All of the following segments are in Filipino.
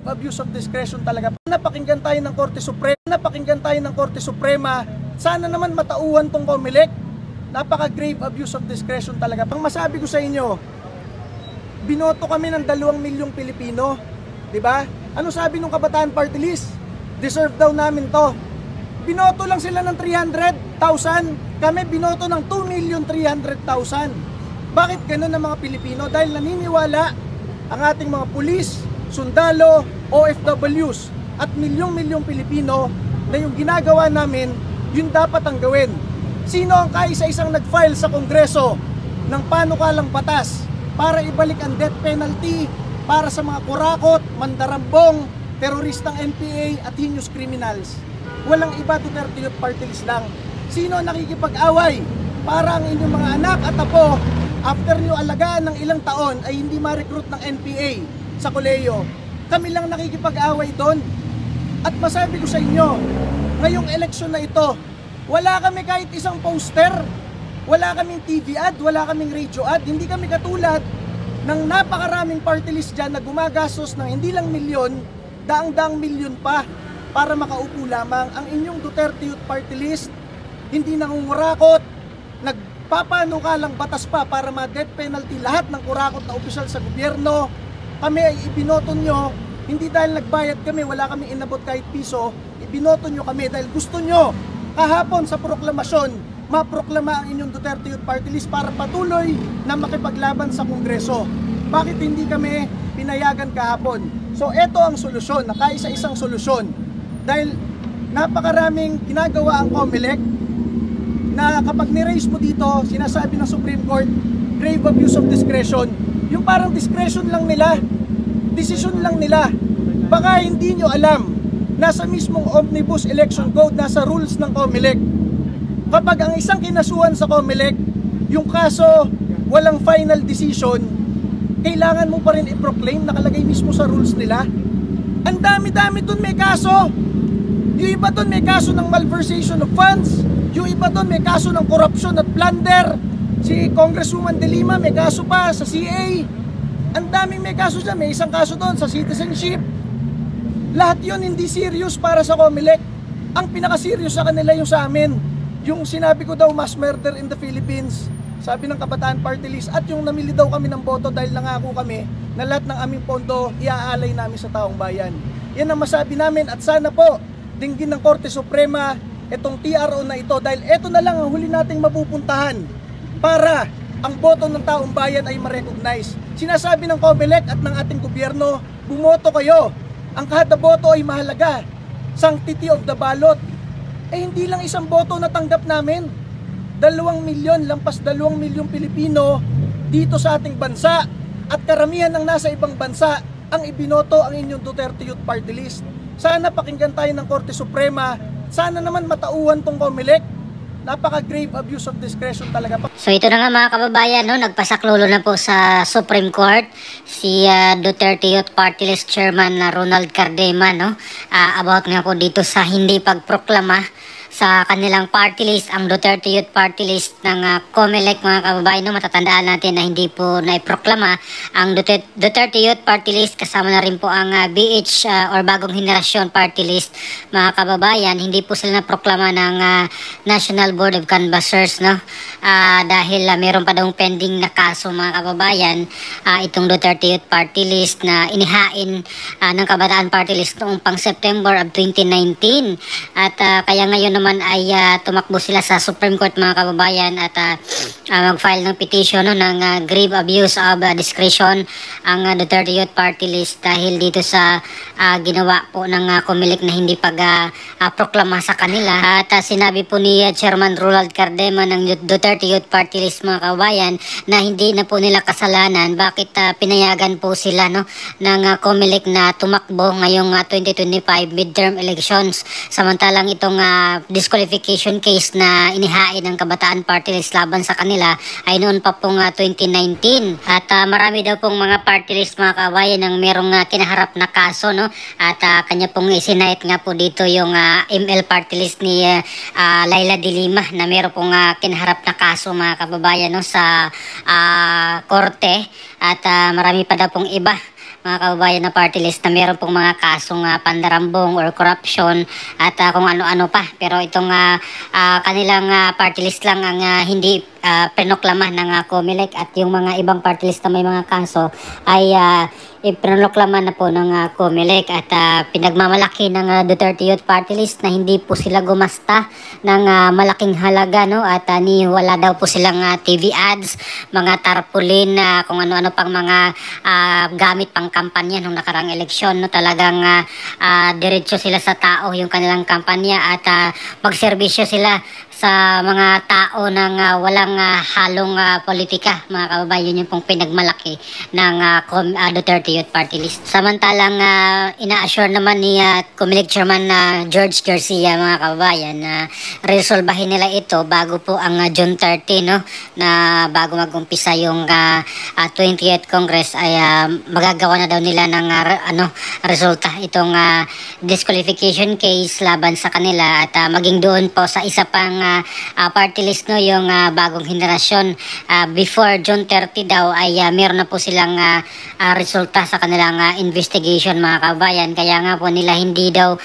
Abuse of discretion talaga. Napakinggan tayo ng Korte Suprema. Sana naman matauhan tong COMELEC. Napaka-grave abuse of discretion talaga. Pang masabi ko sa inyo, binoto kami ng 2 milyong Pilipino, 'di ba? Ano sabi nung Kabataan Party List? Deserve daw namin 'to. Binoto lang sila ng 300,000. Kami binoto ng 2,300,000. Bakit ganoon ang mga Pilipino? Dahil naniniwala ang ating mga pulis, sundalo, OFWs at milyong-milyong Pilipino na yung ginagawa namin, yun dapat ang gawin. Sino ang kaisa-isang nag-file sa Kongreso ng panukalang batas para ibalik ang death penalty para sa mga kurakot, mandarambong, teroristang NPA at heinous criminals? Walang iba, Duterte Youth Party List lang. Sino ang nakikipag-away para ang inyong mga anak at apo after nyo alagaan ng ilang taon ay hindi ma-recruit ng NPA sa kolehiyo? Kami lang nakikipag-away doon. At masabi ko sa inyo, ngayong eleksyon na ito, wala kami kahit isang poster, wala kaming TV ad, wala kaming radio ad. Hindi kami katulad ng napakaraming party list dyan na gumagastos ng hindi lang milyon, daang-daang milyon pa para makaupo lamang. Ang inyong Duterte Youth Party List, hindi nangungurakot, nagpapanukalang batas pa para ma-death penalty lahat ng kurakot na opisyal sa gobyerno. Kami ay ibinoto nyo, hindi dahil nagbayad kami, wala kami inabot kahit piso, ibinoto nyo kami dahil gusto nyo kahapon sa proklamasyon, maproklama ang inyong Duterte Youth Party List para patuloy na makipaglaban sa Kongreso. Bakit hindi kami pinayagan kahapon? So ito ang solusyon, nakaisa-isang solusyon. Dahil napakaraming ginagawa ang COMELEC na kapag ni-raise mo dito, sinasabi ng Supreme Court, grave abuse of discretion. Yung parang discretion lang nila, decision lang nila. Baka hindi nyo alam, nasa mismong Omnibus Election Code, nasa rules ng COMELEC. Kapag ang isang kinasuhan sa COMELEC, yung kaso walang final decision, kailangan mo pa rin i-proclaim, nakalagay mismo sa rules nila. Ang dami-dami dun may kaso. Yung iba dun may kaso ng malversation of funds, yung iba dun may kaso ng corruption at plunder. Si Congresswoman De Lima may kaso pa sa CA. Ang daming may kaso dyan. May isang kaso doon sa citizenship. Lahat yun hindi serious para sa COMELEC. Ang pinaka-serious sa kanila yung sa amin. Yung sinabi ko daw mass murder in the Philippines, sabi ng Kabataan Party List, at yung namili daw kami ng boto dahil nangako kami na lahat ng aming pondo iaalay namin sa taong bayan. Yan ang masabi namin at sana po dinggin ng Korte Suprema itong TRO na ito dahil ito na lang ang huli nating mapupuntahan para ang boto ng taong bayan ay ma-recognize. Sinasabi ng COMELEC at ng ating gobyerno, bumoto kayo. Ang kada boto ay mahalaga. Sanctity of the ballot. Eh hindi lang isang boto natanggap namin. 2 milyon, lampas 2 milyong Pilipino dito sa ating bansa. At karamihan ng nasa ibang bansa ang ibinoto ang inyong Duterte Youth Party List. Sana pakinggan tayo ng Korte Suprema. Sana naman matauhan tong COMELEC. Napaka-grave abuse of discretion talaga. So ito na nga mga kababayan, no, nagpasaklolo na po sa Supreme Court si Duterte Youth Party List Chairman Ronald Cardema, no, about nga po dito sa hindi pagproklama sa kanilang party list, ang Duterte Youth Party List ng COMELEC mga kababayan. No, matatandaan natin na hindi po naiproklama ang Duterte Youth Party List, kasama na rin po ang BH or Bagong Henerasyon Party List mga kababayan. Hindi po sila naproklama ng National Board of Canvassers, no, dahil meron pa daw pending na kaso mga kababayan, itong Duterte Youth Party List na inihain ng Kabataan Party List noong pang September of 2019 at kaya ngayon naman ay tumakbo sila sa Supreme Court mga kababayan at mag-file ng petition, no, ng grave abuse of discretion ang Duterte Youth Party List dahil dito sa ginawa po ng COMELEC na hindi pag-proklama sa kanila. At sinabi po ni Chairman Ronald Cardema ng Duterte Youth Party List mga kababayan na hindi na po nila kasalanan bakit pinayagan po sila, no, ng COMELEC na tumakbo ngayong 2025 midterm elections, samantalang itong disqualification case na inihain ng Kabataan Party List laban sa kanila ay noon pa pong 2019 at marami daw pong mga party list mga kababayan ang merong kinaharap na kaso, no, at kanya pong isinahit nga po dito yung ML Party List ni Laila De Lima na meron pong kinaharap na kaso mga kababayan, no, sa korte at marami pa daw pong iba mga kababayan, na party list na meron pong mga kasong pandarambong or corruption at kung ano-ano pa. Pero itong kanilang party list lang ang hindi pinoklama ng COMELEC, at yung mga ibang party list na may mga kaso ay ipinoklama na po ng COMELEC, at pinagmamalaki ng Duterte Youth Party List na hindi po sila gumasta ng malaking halaga, no? At wala daw po silang TV ads, mga tarpaulin, kung ano-ano pang mga gamit pang kampanya nung nakarang eleksyon, no? Talagang diretso sila sa tao yung kanilang kampanya, at magserbisyo sila sa mga tao ng walang halong politika, mga kababayan. Yun yung pong pinagmalaki ng Duterte Youth Party List. Samantalang ina-assure naman ni COMELEC Chairman George Garcia, mga kababayan, na resolbahin nila ito bago po ang June 30, no? Na bago mag-umpisa yung 20th Congress ay magagawa na daw nila ng resulta itong disqualification case laban sa kanila, at maging doon po sa isa pang party list, no, yung bagong henerasyon. Before June 30 daw ay meron na po silang resulta sa kanilang investigation, mga kabayan. Kaya nga po nila hindi daw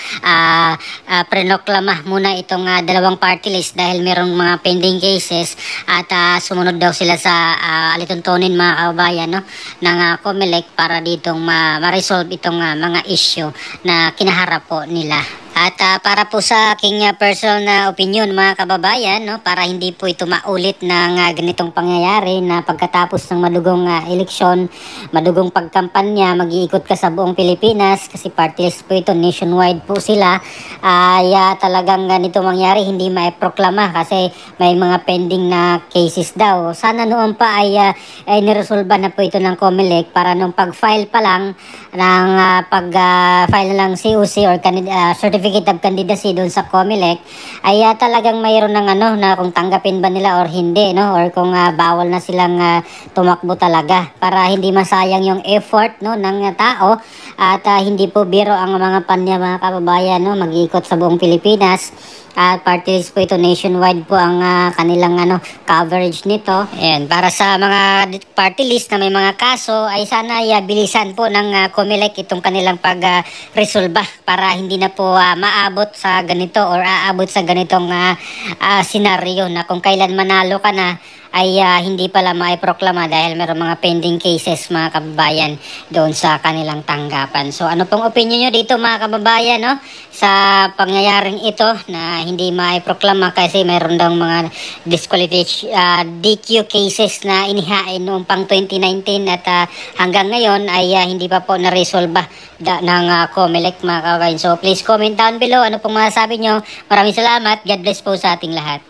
prenoklama muna itong dalawang party list dahil merong mga pending cases, at sumunod daw sila sa alituntunin, mga kabayan, no, ng COMELEC para ditong ma-resolve itong mga issue na kinaharap po nila. At para po sa aking personal na opinion, mga kababayan, no, para hindi po ito maulit ng ganitong pangyayari na pagkatapos ng madugong eleksyon, madugong pagkampanya, mag-iikot ka sa buong Pilipinas kasi party list po ito, nationwide po sila, ay talagang ganito mangyari, hindi maiproklama kasi may mga pending na cases daw. Sana noon pa ay niresolba na po ito ng COMELEC para nung pag-file pa lang ng pag-file na lang COC or certificate of candidacy doon sa COMELEC ay talagang mayroon ng na kung tanggapin ba nila or hindi, no, or kung bawal na silang tumakbo talaga, para hindi masayang yung effort, no, ng tao, at hindi po biro ang mga panya, mga kababayan, no, mag-iikot sa buong Pilipinas. Party list po ito, nationwide po ang kanilang coverage nito. Ayan, para sa mga party list na may mga kaso ay sana bilisan po ng COMELEC itong kanilang pag-resolba para hindi na po maabot sa ganito or aabot sa ganitong senaryo na kung kailan manalo ka na ay hindi pala maiproklama dahil meron mga pending cases, mga kababayan, doon sa kanilang tanggapan. So ano pong opinion nyo dito, mga kababayan, no, sa pangyayaring ito na hindi maiproklama kasi meron daw mga DQ cases na inihain noong pang 2019 at hanggang ngayon ay hindi pa po na-resolve ng COMELEC, mga kababayan. So please comment down below ano pong masasabi nyo. Maraming salamat. God bless po sa ating lahat.